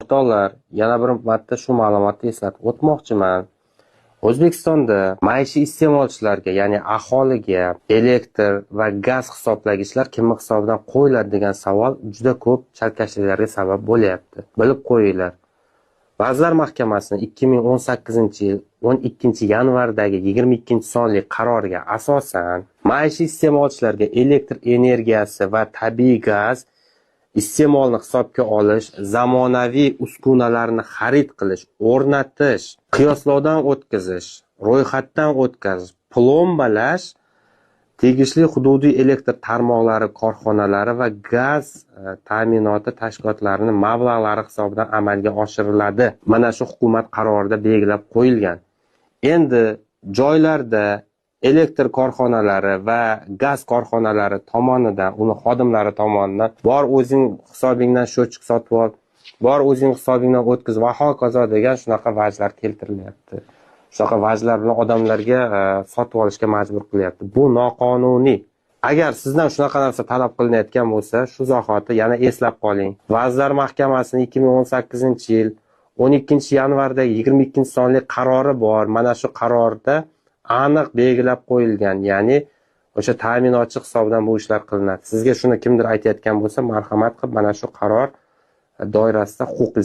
Miqdorlar yana bir marta shu ma'lumotni eslatib o'tmoqchiman. O'zbekistonda maishiy iste'molchilarga, ya'ni aholiga elektr va gaz hisoblagichlar kimi hisobidan qo'yiladi degan savol juda ko'p chalkashliklarga sabab bo'lyapti. Bilib qo'yinglar. Vazirlar Mahkamasining 2018-yil 12-yanvardagi 22-sonli qaroriga asosan maishiy iste'molchilarga elektr energiyasi va tabiiy gaz iste'molni hisobga olish, zamonaviy uskunalarni xarid qilish, o'rnatish, qiyoslovdan o'tkazish, ro'yxatdan o'tkazish, plombalash tegishli hududiy elektr tarmoqlari korxonalari va gaz ta'minoti tashkilotlarining mablag'lari hisobidan amalga oshiriladi. Mana shu hukumat qarorida belgilab qo'yilgan. Endi joylarda elektr korxonalari va gaz korxonalari tomonidan, uni xodimlari tomonidan bor o'zing hisobingdan sho'chik sotib ol, bor o'zing hisobingdan o'tkiz va hokazo degan shunaqa vajlar keltirilyapti. Shunaqa vajlar bilan odamlarga sotib olishga majbur qilyapti. Bu noqonuniy. Agar sizdan shunaqa narsa talab qilinayotgan bo'lsa, shu zahoti yana eslab qoling. Vazirlar Mahkamasining 2018-yil 12-yanvardagi 22-sonli qarori bor. Mana shu qarorda aniq belgilab qo'yilgan, ya'ni o'sha ta'minotchi hisobidan bu ishlar qilinadi. Sizga shuni kimdir aytayotgan bo'lsa, marhamat qilib mana shu qaror doirasida huquqingizni